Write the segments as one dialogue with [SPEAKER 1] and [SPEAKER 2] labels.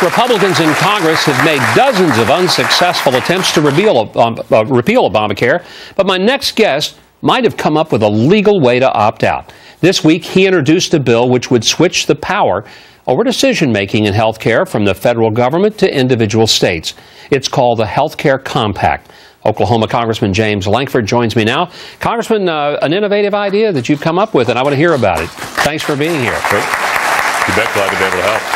[SPEAKER 1] Republicans in Congress have made dozens of unsuccessful attempts to repeal Obamacare, but my next guest might have come up with a legal way to opt out. This week, he introduced a bill which would switch the power over decision-making in health care from the federal government to individual states. It's called the Health Care Compact. Oklahoma Congressman James Lankford joins me now. Congressman, an innovative idea that you've come up with, and I want to hear about it. Thanks for being here.
[SPEAKER 2] Great. You bet. Glad to be able to help.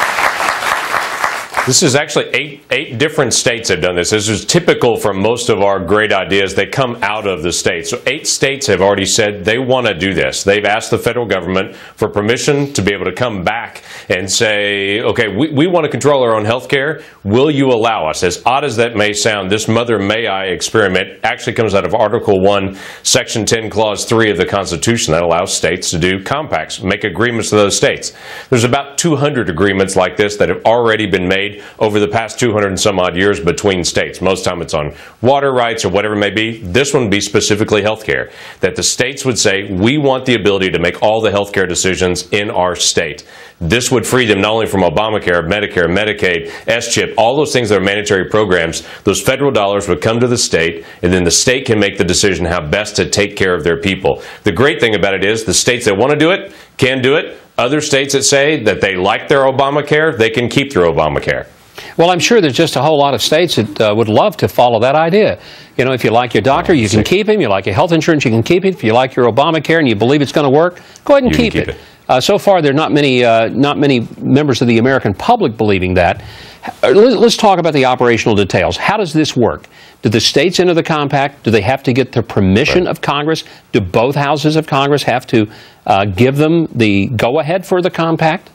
[SPEAKER 2] This is actually eight different states have done this. This is typical for most of our great ideas. They come out of the states. So 8 states have already said they want to do this. They've asked the federal government for permission to be able to come back and say, okay, we want to control our own health care. Will you allow us? As odd as that may sound, this Mother May I experiment actually comes out of Article 1, Section 10, Clause 3 of the Constitution that allows states to do compacts, make agreements with those states. There's about 200 agreements like this that have already been made over the past 200 and some odd years between states. Most time it's on water rights or whatever it may be. This one would be specifically health care. That the states would say, we want the ability to make all the health care decisions in our state. This would free them not only from Obamacare, Medicare, Medicaid, S-CHIP, all those things that are mandatory programs. Those federal dollars would come to the state, and then the state can make the decision how best to take care of their people. The great thing about it is the states that want to do it can do it. Other states that say that they like their Obamacare, they can keep their Obamacare.
[SPEAKER 1] Well, I'm sure there's just a whole lot of states that would love to follow that idea. You know, if you like your doctor, you can keep him. You like your health insurance, you can keep it. If you like your Obamacare and you believe it's going to work, go ahead and keep it. So far, there are not many members of the American public believing that. Let's talk about the operational details. How does this work? Do the states enter the compact? Do they have to get the permission of Congress? Do both houses of Congress have to give them the go-ahead for the compact?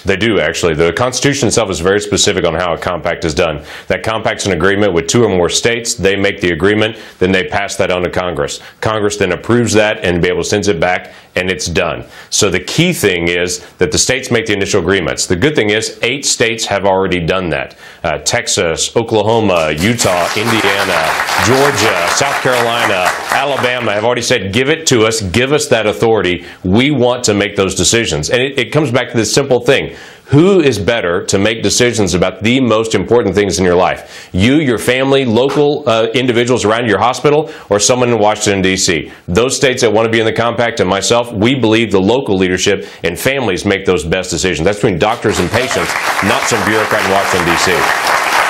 [SPEAKER 2] They do, actually. The Constitution itself is very specific on how a compact is done. That compact's an agreement with 2 or more states. They make the agreement, then they pass that on to Congress. Congress then approves that and be able to send it back, and it's done. So the key thing is that the states make the initial agreements. The good thing is 8 states have already done that. Texas, Oklahoma, Utah, Indiana, Georgia, South Carolina, Alabama have already said, give it to us, give us that authority. We want to make those decisions. And it comes back to this simple thing. Who is better to make decisions about the most important things in your life? You, your family, local individuals around your hospital, or someone in Washington, D.C.? Those states that want to be in the compact and myself, we believe the local leadership and families make those best decisions. That's between doctors and patients, not some bureaucrat in Washington, D.C.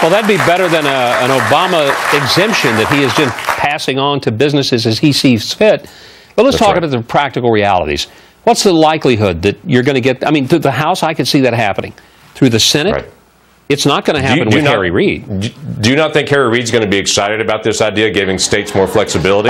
[SPEAKER 1] Well, that'd be better than an Obama exemption that he is just passing on to businesses as he sees fit. But let's talk about the practical realities. What's the likelihood that you're going to get? I mean, through the House, I could see that happening. Through the Senate, it's not going to happen with Harry Reid.
[SPEAKER 2] Do you not think Harry Reid's going to be excited about this idea, giving states more flexibility?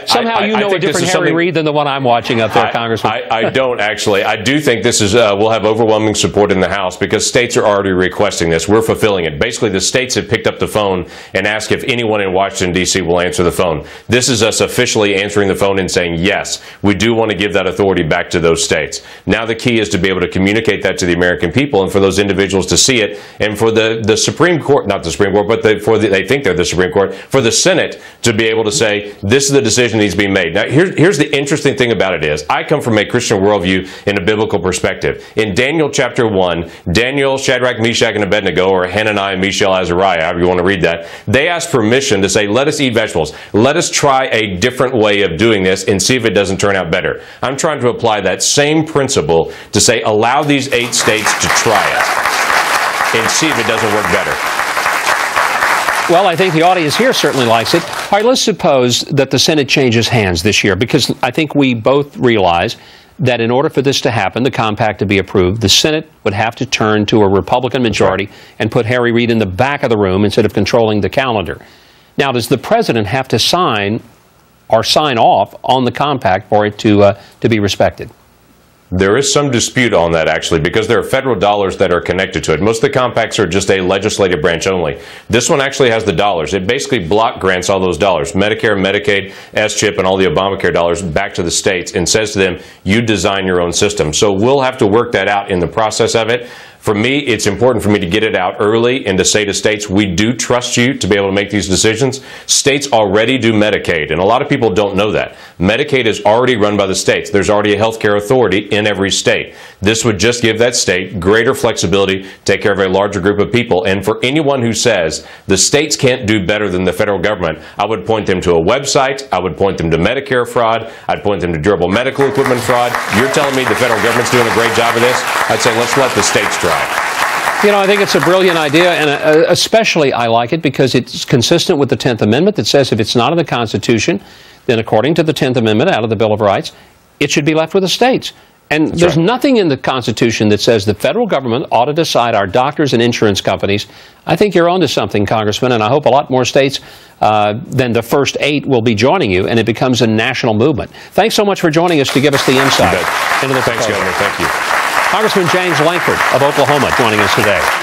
[SPEAKER 1] Somehow you know a different Harry Reid than the one I'm watching up there, Congressman.
[SPEAKER 2] I don't, actually. I do think this is will have overwhelming support in the House because states are already requesting this. We're fulfilling it. Basically, the states have picked up the phone and asked if anyone in Washington, D.C. will answer the phone. This is us officially answering the phone and saying, yes, we do want to give that authority back to those states. Now the key is to be able to communicate that to the American people and for those individuals to see it, and for the Supreme Court, not the Supreme Court, but they think they're the Supreme Court, for the Senate to be able to say, this is the decision that needs to be made. Now, here's the interesting thing about it is, I come from a Christian worldview in a biblical perspective. In Daniel chapter 1, Daniel, Shadrach, Meshach, and Abednego, or Hananiah, Mishael, Azariah, however you want to read that, they asked permission to say, let us eat vegetables. Let us try a different way of doing this and see if it doesn't turn out better. I'm trying to apply that same principle to say, allow these 8 states to try it and see if it doesn't work better.
[SPEAKER 1] Well, I think the audience here certainly likes it. All right, let's suppose that the Senate changes hands this year, because I think we both realize that in order for this to happen, the compact to be approved, the Senate would have to turn to a Republican majority and put Harry Reid in the back of the room instead of controlling the calendar. Now, does the president have to sign or sign off on the compact for it to be respected?
[SPEAKER 2] There is some dispute on that, actually, because there are federal dollars that are connected to it. Most of the compacts are just a legislative branch only. This one actually has the dollars. It basically block grants all those dollars, Medicare, Medicaid, S-CHIP, and all the Obamacare dollars back to the states, and says to them, you design your own system. So we'll have to work that out in the process of it. For me, it's important for me to get it out early and to say to states, we do trust you to be able to make these decisions. States already do Medicaid, and a lot of people don't know that. Medicaid is already run by the states. There's already a healthcare authority in every state. This would just give that state greater flexibility to take care of a larger group of people. And for anyone who says the states can't do better than the federal government, I would point them to a website. I would point them to Medicare fraud. I'd point them to durable medical equipment fraud. You're telling me the federal government's doing a great job of this? I'd say let's let the states try.
[SPEAKER 1] You know, I think it's a brilliant idea, and especially I like it because it's consistent with the 10th Amendment that says if it's not in the Constitution, then according to the 10th Amendment out of the Bill of Rights, it should be left with the states. And there's nothing in the Constitution that says the federal government ought to decide our doctors and insurance companies. I think you're onto something, Congressman, and I hope a lot more states than the first 8 will be joining you, and it becomes a national movement. Thanks so much for joining us to give us the insight into the proposal.
[SPEAKER 2] Thanks, Governor. Thank you.
[SPEAKER 1] Congressman James Lankford of Oklahoma joining us today.